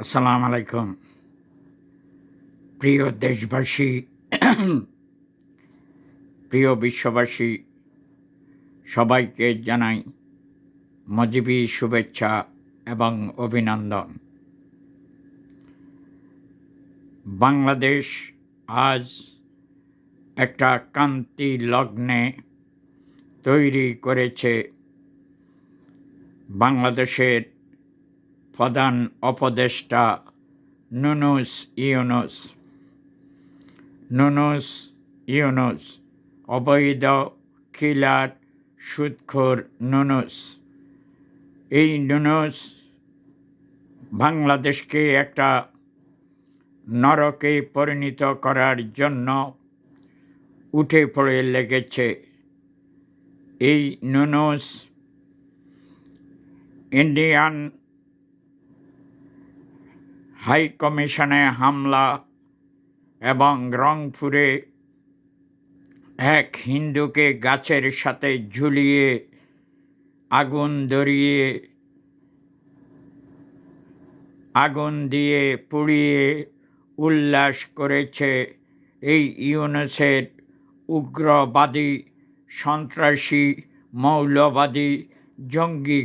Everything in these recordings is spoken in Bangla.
আসসালামু আলাইকুম। প্রিয় দেশবাসী, প্রিয় বিশ্ববাসী, সবাইকে জানাই মজিবি শুভেচ্ছা এবং অভিনন্দন। বাংলাদেশ আজ একটা কান্তি লগ্নে তৈরি করেছে। বাংলাদেশের প্রধান উপদেষ্টা নুনুস অবৈধ কিলার সুদখোর নুনুস। এই নুনুস বাংলাদেশকে একটা নরকে পরিণত করার জন্য উঠে পড়ে লেগেছে। এই নুনুস ইন্ডিয়ান হাই কমিশনে হামলা এবং রংপুরে এক হিন্দুকে গাছের সাথে ঝুলিয়ে আগুন দিয়ে পুড়িয়ে উল্লাস করেছে এই ইউনুসের উগ্রবাদী, সন্ত্রাসী, মৌলবাদী জঙ্গি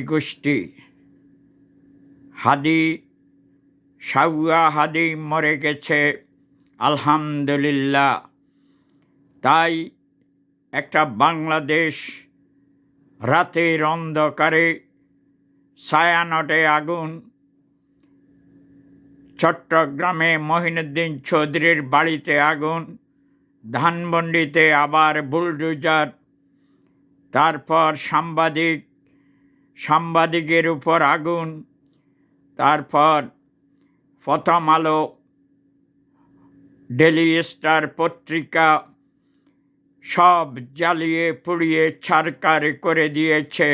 গোষ্ঠী। সাউয়া হাদি মরে গেছে, আলহামদুলিল্লাহ। তাই একটা বাংলাদেশ রাতের অন্ধকারে, ছায়ানটে আগুন, চট্টগ্রামে মহিনুদ্দিন চৌধুরীর বাড়িতে আগুন, ধানমন্ডিতে আবার বুলডোজার, তারপর সাংবাদিকের উপর আগুন, তারপর প্রথম আলো, ডেইলি স্টার পত্রিকা সব জ্বালিয়ে পুড়িয়ে ছারখার করে দিয়েছে।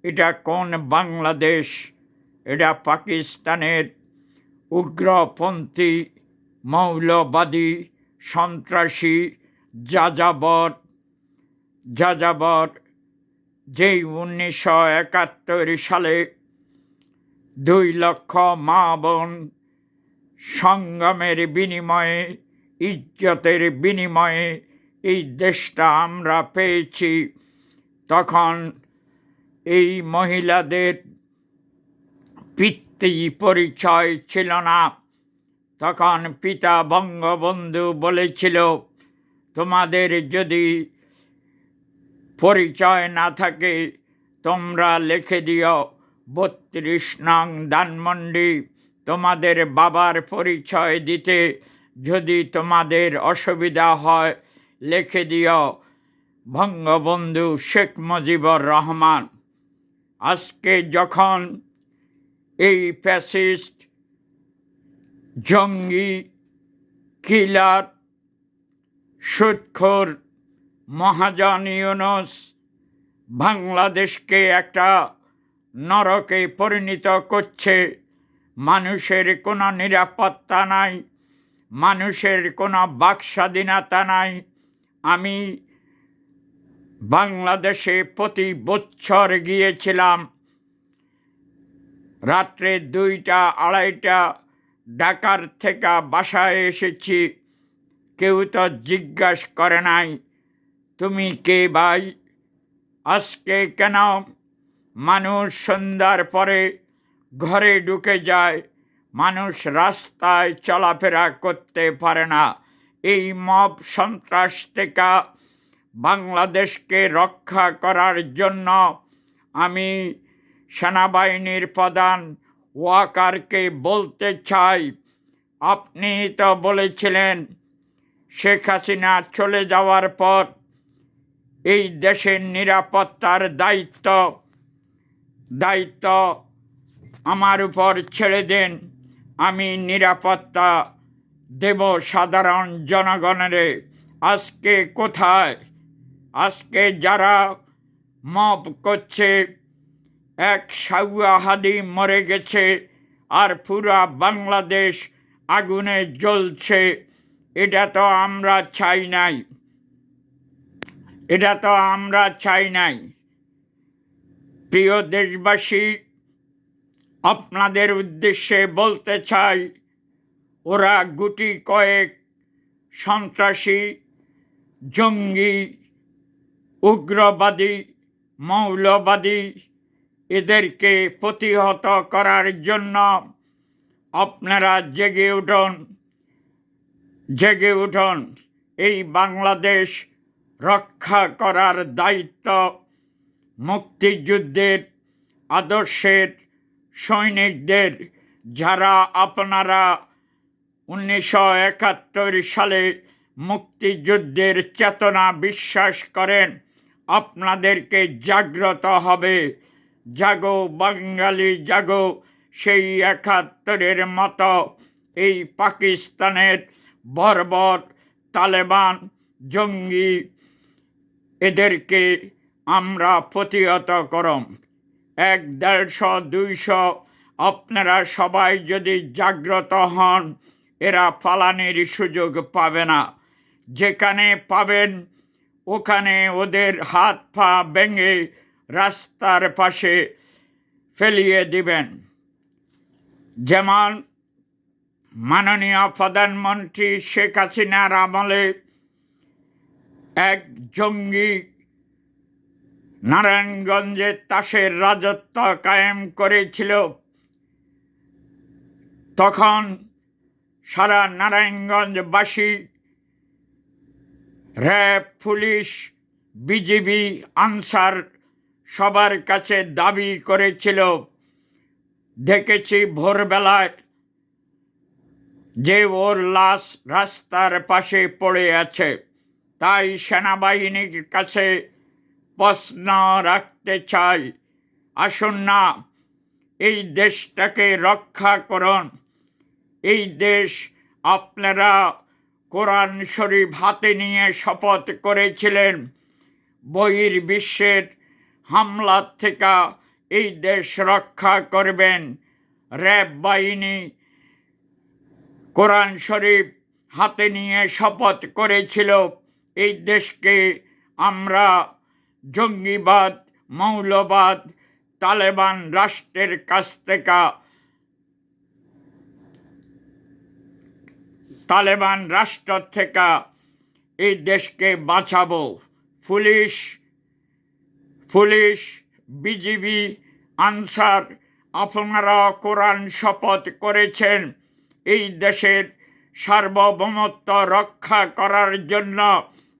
এটা কোন বাংলাদেশ? এটা পাকিস্তানের উগ্রপন্থী, মৌলবাদী, সন্ত্রাসী, যাযাবর যেই 1971 সালে 2 লক্ষ মা বোন সংগ্রামের বিনিময়ে, ইজ্জতের বিনিময়ে এই দেশটা আমরা পেয়েছি। তখন এই মহিলাদের পিতৃ পরিচয় ছিল না। তখন পিতা বঙ্গবন্ধু বলেছিল, তোমাদের যদি পরিচয় না থাকে তোমরা লিখে দিও 32 নং ধানমন্ডি। তোমাদের বাবার পরিচয় দিতে যদি তোমাদের অসুবিধা হয় লিখে দিও বঙ্গবন্ধু শেখ মুজিবুর রহমান। আজকে যখন এই ফ্যাসিস্ট, জঙ্গি, কিলার, সুদখোর মহাজন ইউনুস বাংলাদেশকে একটা নরকে পরিণত করছে, মানুষের কোনো নিরাপত্তা নাই, মানুষের কোনো বাকস্বাধীনতা নাই। আমি বাংলাদেশে প্রতি বছর গিয়েছিলাম, রাত্রে 2টা 2:30 ঢাকার থেকে বাসায় এসেছি। কেউ তো জিজ্ঞাসা করে নাই তুমি কে ভাই। আজকে কেন মানুষ সন্ধ্যার পরে ঘরে ঢুকে যায়, মানুষ রাস্তায় চলাফেরা করতে পারে না? এই মব সন্ত্রাস থেকে বাংলাদেশকে রক্ষা করার জন্য আমি সেনাবাহিনীর প্রধান ওয়াকারকে বলতে চাই, আপনি তো বলেছিলেন শেখ হাসিনা চলে যাওয়ার পর এই দেশের নিরাপত্তার দায়িত্ব আমার উপর ছেড়ে দেন, আমি নিরাপত্তা দেব সাধারণ জনগণের। আজকে কোথায়? আজকে যারা মব করছে, এক সাউয়া হাদি মরে গেছে আর পুরা বাংলাদেশ আগুনে জ্বলছে। এটা তো আমরা চাই নাই। প্রিয় দেশবাসী, আপনাদের উদ্দেশ্যে বলতে চাই, ওরা গুটি কয়েক সন্ত্রাসী, জঙ্গি, উগ্রবাদী, মৌলবাদী, এদেরকে প্রতিহত করার জন্য আপনারা জেগে উঠুন। এই বাংলাদেশ রক্ষা করার দায়িত্ব মুক্তিযুদ্ধের আদর্শের সৈনিকদের, যারা আপনারা 1971 সালে মুক্তিযুদ্ধের চেতনা বিশ্বাস করেন। আপনাদেরকে জাগ্রত হবে। জাগো বাঙালি জাগো। সেই 71-এর মতো এই পাকিস্তানের বর্বর তালেবান জঙ্গি, এদেরকে আমরা প্রতিহত করম। 100, 150, 200 আপনারা সবাই যদি জাগ্রত হন, এরা পালানির সুযোগ পাবে না। যেখানে পাবেন ওখানে ওদের হাত পা ভেঙে রাস্তার পাশে ফেলিয়ে দিবেন। যেমন মাননীয় প্রধানমন্ত্রী শেখ হাসিনার আমলে এক জঙ্গি নারায়ণগঞ্জে তাসের রাজত্ব কায়েম করেছিল। তখন সারা নারায়ণগঞ্জবাসী, র্যাব, পুলিশ, বিজিবি, আনসার সবার কাছে দাবি করেছিল, দেখেছি ভোরবেলায় যে ওর লাশ রাস্তার পাশে পড়ে আছে। তাই সেনাবাহিনীর কাছে প্রশ্ন রাখতে চাই, আসুন না এই দেশটাকে রক্ষা করুন। এই দেশ আপনারা কোরআন শরীফ হাতে নিয়ে শপথ করেছিলেন, বহির্বিশ্বের হামলার থেকে এই দেশ রক্ষা করবেন। র্যাব বাহিনী কোরআন শরীফ হাতে নিয়ে শপথ করেছিল, এই দেশকে আমরা জঙ্গিবাদ, মৌলবাদ, তালেবান রাষ্ট্রের কাছ থেকে, তালেবান রাষ্ট্র থেকে এই দেশকে বাঁচাবো। পুলিশ, বিজিবি, আনসার, আপনারা কোরআন শপথ করেছেন এই দেশের সার্বভৌমত্ব রক্ষা করার জন্য,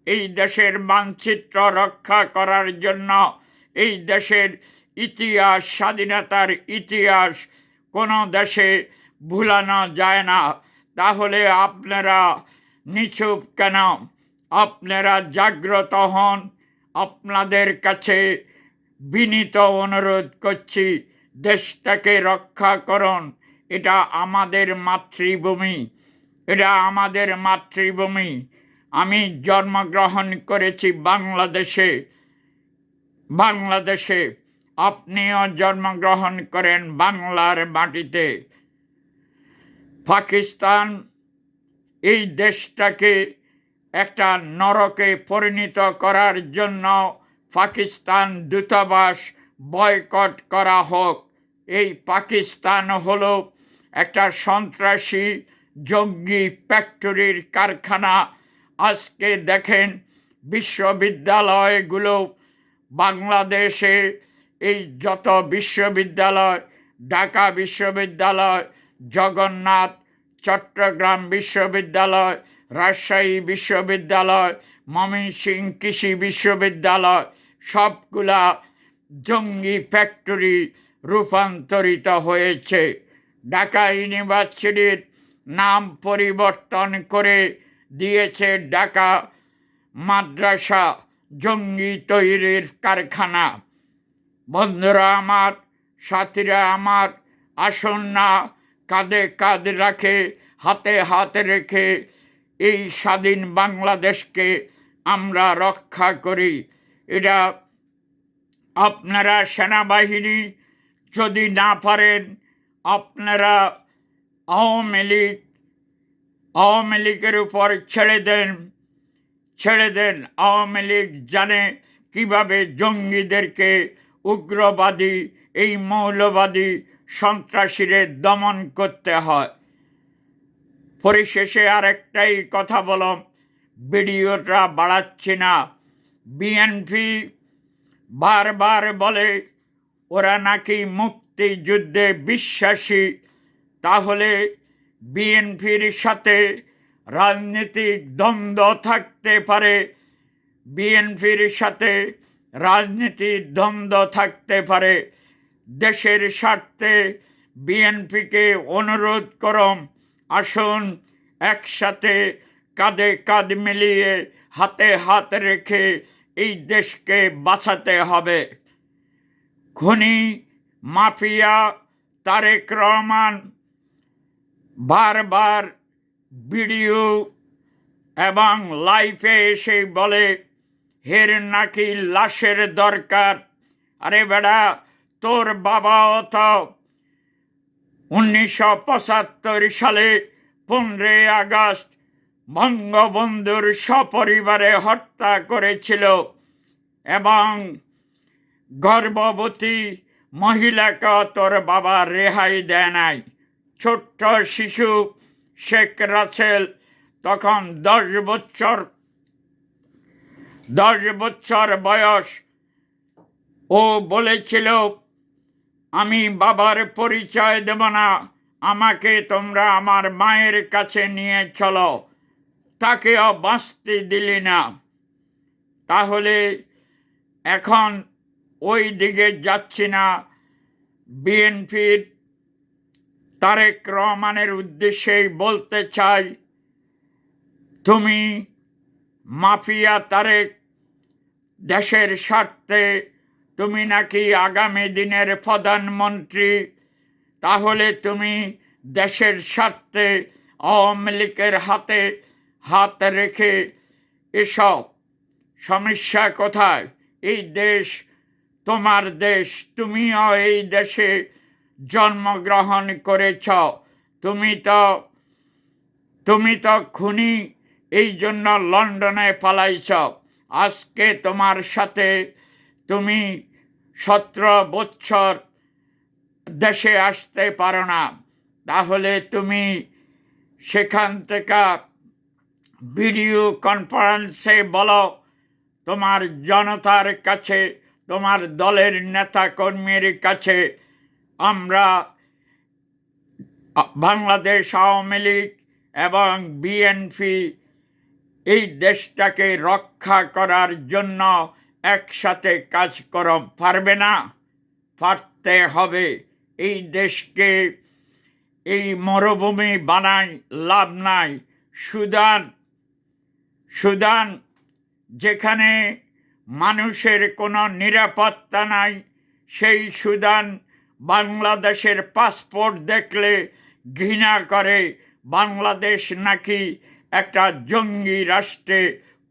এই দেশের মানচিত্র রক্ষা করার জন্য, এই দেশের ইতিহাস, স্বাধীনতার ইতিহাস কোনো দেশে ভুলানো যায় না। তাহলে আপনারা নিচুপ কেন? আপনারা জাগ্রত হন। আপনাদের কাছে বিনীত অনুরোধ করছি, দেশটাকে রক্ষা করুন। এটা আমাদের মাতৃভূমি, এটা আমাদের মাতৃভূমি। আমি জন্মগ্রহণ করেছি বাংলাদেশে। আপনিও জন্মগ্রহণ করেন বাংলার মাটিতে। পাকিস্তান এই দেশটাকে একটা নরকে পরিণত করার জন্য পাকিস্তান দূতাবাস বয়কট করা হোক। এই পাকিস্তান হলো একটা সন্ত্রাসী জঙ্গি ফ্যাক্টরির কারখানা। আজকে দেখেন বিশ্ববিদ্যালয়গুলো, বাংলাদেশে এই যত বিশ্ববিদ্যালয়, ঢাকা বিশ্ববিদ্যালয়, জগন্নাথ, চট্টগ্রাম বিশ্ববিদ্যালয়, রাজশাহী বিশ্ববিদ্যালয়, ময়মনসিংহ কৃষি বিশ্ববিদ্যালয়, সবগুলা জঙ্গি ফ্যাক্টরি রূপান্তরিত হয়েছে। ঢাকা ইউনিভার্সিটির নাম পরিবর্তন করে দিয়েছে ঢাকা মাদ্রাসা, জঙ্গি তৈরির কারখানা। বন্ধুরা আমার, সাথীরা আমার, আসুন না কাঁধে কাঁধ রাখে, হাতে হাত রেখে এই স্বাধীন বাংলাদেশকে আমরা রক্ষা করি। এটা আপনারা সেনাবাহিনী যদি না পারেন, আপনারা আওয়ামী লীগের উপর ছেড়ে দেন। আওয়ামী লীগ জানে কিভাবে জঙ্গিদেরকে, উগ্রবাদী, এই মৌলবাদী সন্ত্রাসীরে দমন করতে হয়। পরিশেষে আরেকটাই কথা বললাম, ভিডিওটা বাড়াচ্ছি না। বিএনপি বারবার বলে ওরা নাকি মুক্তিযুদ্ধে বিশ্বাসী, তাহলে বিএনপির সাথে রাজনৈতিক দ্বন্দ্ব থাকতে পারে, বিএনপির সাথে রাজনীতির দ্বন্দ্ব থাকতে পারে। দেশের স্বার্থে বিএনপিকে অনুরোধ করম, আসুন একসাথে কাঁধে কাঁধ মিলিয়ে হাতে হাত রেখে এই দেশকে বাঁচাতে হবে। খুনি মাফিয়া তারেক রহমান বারবার ভিডিও এবং লাইভে এসে বলে হের নাকি লাশের দরকার। আরে বেড়া, তোর বাবাও তো 1975 সালে 15 আগস্ট বঙ্গবন্ধুর সপরিবারে হত্যা করেছিল এবং গর্ভবতী মহিলাকে তোর বাবা রেহাই দেয় নাই। ছোট্ট শিশু শেখ রাসেল তখন 10 বছর বয়স। ও বলেছিল আমি বাবার পরিচয় দেব না, আমাকে তোমরা আমার মায়ের কাছে নিয়ে চলো। তাকেও বাঁচতে দিলি না। তাহলে এখন ওই দিকে যাচ্ছি না। বিএনপির তারেক রহমানের উদ্দেশ্যেই বলতে চাই, তুমি মাফিয়া তারেক, দেশের স্বার্থে তুমি নাকি আগামী দিনের প্রধানমন্ত্রী, তাহলে তুমি দেশের স্বার্থে আওয়ামী লীগের হাতে হাত রেখে এসব সমস্যা কোথায়? এই দেশ তোমার দেশ, তুমিও এই দেশে জন্মগ্রহণ করেছ। তুমি তো খুনি, এই জন্য লন্ডনে পালাইছ। আজকে তোমার সাথে তুমি 17 বছর দেশে আসতে পারো না, তাহলে তুমি সেখান থেকে ভিডিও কনফারেন্সে বলো তোমার জনতার কাছে, তোমার দলের নেতা কর্মীর কাছে, আমরা বাংলাদেশ আওয়ামী লীগ এবং বিএনপি এই দেশটাকে রক্ষা করার জন্য একসাথে কাজ করো। পারবে না? পারতে হবে। এই দেশকে এই মরুভূমি বানাই লাভ নাই। সুদান যেখানে মানুষের কোনো নিরাপত্তা নাই, সেই সুদান বাংলাদেশের পাসপোর্ট দেখলে ঘৃণা করে। বাংলাদেশ নাকি একটা জঙ্গি রাষ্ট্রে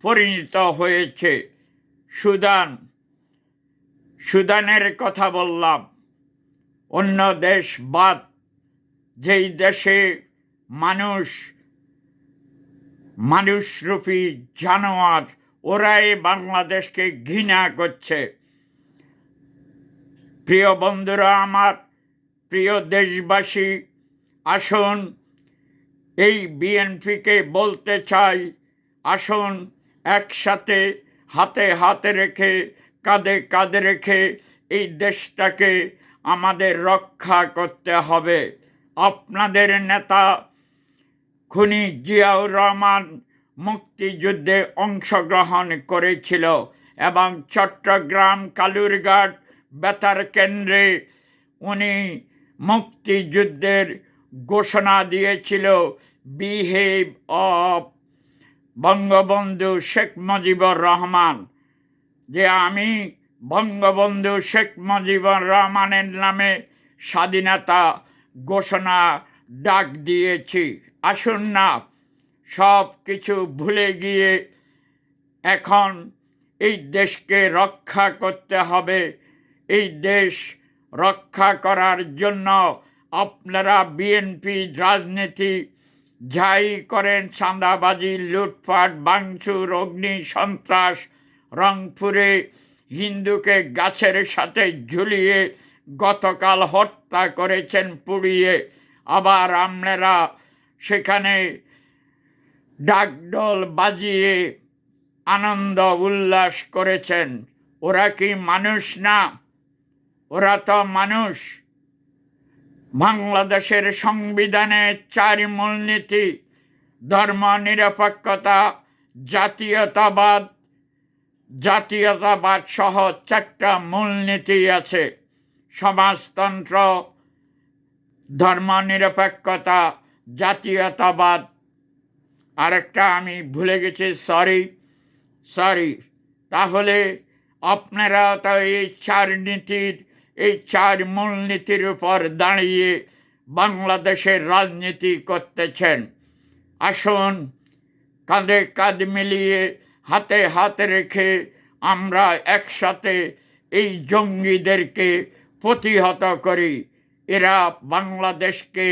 পরিণত হয়েছে। সুদানের কথা বললাম, অন্য দেশ বাদ। যেই দেশে মানুষরূপী জানোয়ার, ওরাই বাংলাদেশকে ঘৃণা করছে। প্রিয় বন্ধুরা আমার, প্রিয় দেশবাসী, আসুন এই বিএনপিকে বলতে চাই, আসুন একসাথে হাতে হাতে রেখে কাঁধে কাঁধে রেখে এই দেশটাকে আমাদের রক্ষা করতে হবে। আপনাদের নেতা খুনি জিয়াউর রহমান মুক্তিযুদ্ধে অংশগ্রহণ করেছিল এবং চট্টগ্রাম কালুরঘাট বেতার কেন্দ্রে উনি মুক্তিযুদ্ধের ঘোষণা দিয়েছিল, বিহেভ অফ বঙ্গবন্ধু শেখ মুজিবুর রহমান, যে আমি বঙ্গবন্ধু শেখ মুজিবুর রহমানের নামে স্বাধীনতা ঘোষণা ডাক দিয়েছি। আসুন না সব কিছু ভুলে গিয়ে এখন এই দেশকে রক্ষা করতে হবে। এই দেশ রক্ষা করার জন্য আপনারা বিএনপি রাজনীতি যাই করেন, চাঁদাবাজি, লুটপাট, ভাঙচুর, অগ্নি সন্ত্রাস, রংপুরে হিন্দুকে গাছের সাথে ঝুলিয়ে গতকাল হত্যা হত্যা করেছেন পুড়িয়ে, আবার আপনারা সেখানে ডাকডোল বাজিয়ে আনন্দ উল্লাস করেছেন। ওরা কি মানুষ না? ওরা তো মানুষ। বাংলাদেশের সংবিধানে 4 মূলনীতি, ধর্মনিরপেক্ষতা, জাতীয়তাবাদ সহ 4টা মূলনীতি আছে। সমাজতন্ত্র, ধর্মনিরপেক্ষতা, জাতীয়তাবাদ, আরেকটা আমি ভুলে গেছি, সরি। তাহলে আপনারা তো এই 4 মূলনীতির উপর দাঁড়িয়ে বাংলাদেশের রাজনীতি করতেছেন। আসুন কাঁধে কাঁধ মিলিয়ে, হাতে হাত রেখে আমরা একসাথে এই জঙ্গিদেরকে প্রতিহত করি। এরা বাংলাদেশকে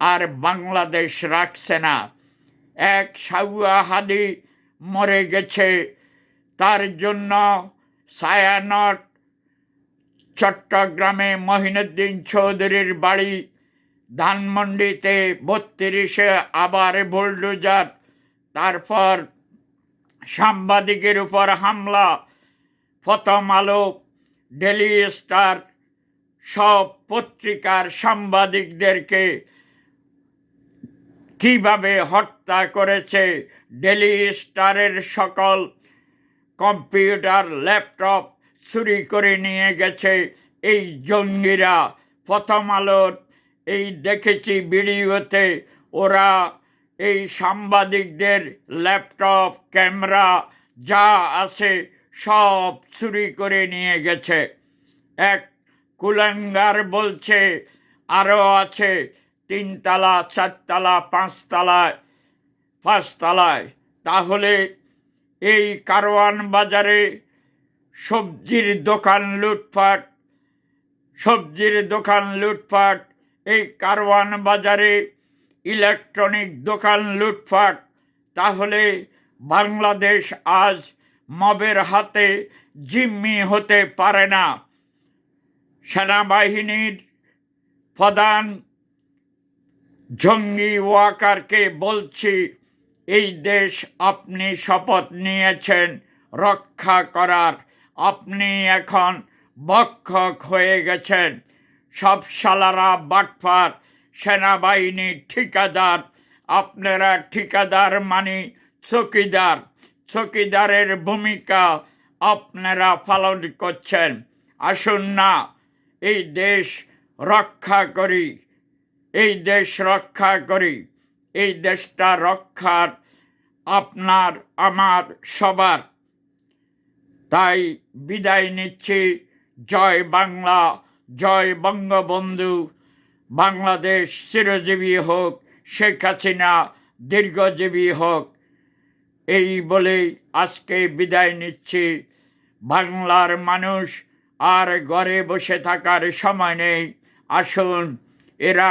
আর বাংলাদেশ রাখছে না। এক সাউয়া হাদি মরে গেছে, তার জন্য ছায়ানট চট্টগ্রামে মহিনুদ্দিন চৌধুরীর বাড়ি, ধানমন্ডিতে 32-এ আবার বুলডোজার, তারপর সাংবাদিকের উপর হামলা, প্রথম আলো, ডেইলি স্টার সব পত্রিকার সাংবাদিকদেরকে কিভাবে হত্যা করেছে, ডেইলি স্টারের সকল কম্পিউটার, ল্যাপটপ চুরি করে নিয়ে গেছে এই জঙ্গিরা। প্রথম আলোর এই দেখেছি ভিডিওতে, ওরা এই সাংবাদিকদের ল্যাপটপ, ক্যামেরা যা আছে সব চুরি করে নিয়ে গেছে। এক কুলাঙ্গার বলছে আরও আছে 3 তলা, 4 তলা, 5 তলায়। তাহলে এই কারওয়ান বাজারে সবজির দোকান লুটপাট, এই কারওয়ান বাজারে ইলেকট্রনিক দোকান লুটপাট। তাহলে বাংলাদেশ আজ মবের হাতে জিম্মি হতে পারে না। সেনাবাহিনীর প্রধান জঙ্গি ওয়াকারকে বলছি, এই দেশ আপনি শপথ নিয়েছেন রক্ষা করার, আপনি এখন ভক্ষক হয়ে গেছেন। সব শালারা বাটপার, সেনাবাহিনী ঠিকাদার। আপনারা ঠিকাদার মানে চকিদারের ভূমিকা আপনারা পালন করছেন। আসুন না এই দেশ রক্ষা করি, এই দেশটা রক্ষার আপনার আমার সবার। তাই বিদায় নিচ্ছি। জয় বাংলা, জয় বঙ্গবন্ধু। বাংলাদেশ চিরজীবী হোক, শেখ হাসিনা দীর্ঘজীবী হোক। এই বলেই আজকে বিদায় নিচ্ছি। বাংলার মানুষ আর ঘরে বসে থাকার সময় নেই। আসুন, এরা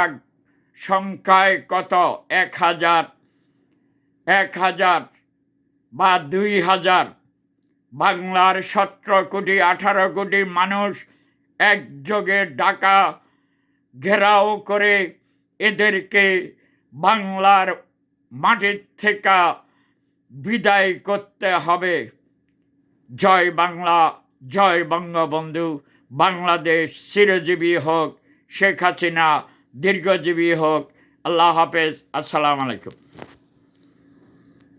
সংখ্যায় কত, 1,000 বা 2,000, বাংলার 17 কোটি 18 কোটি মানুষ একযোগে ডাকা ঘেরাও করে এদেরকে বাংলার মাটির থেকে বিদায় করতে হবে। জয় বাংলা, জয় বঙ্গবন্ধু। বাংলাদেশ চিরজীবী হোক, শেখ হাসিনা দীর্ঘজীবী হোক। আল্লাহ হাফেজ। আসসালামু আলাইকুম।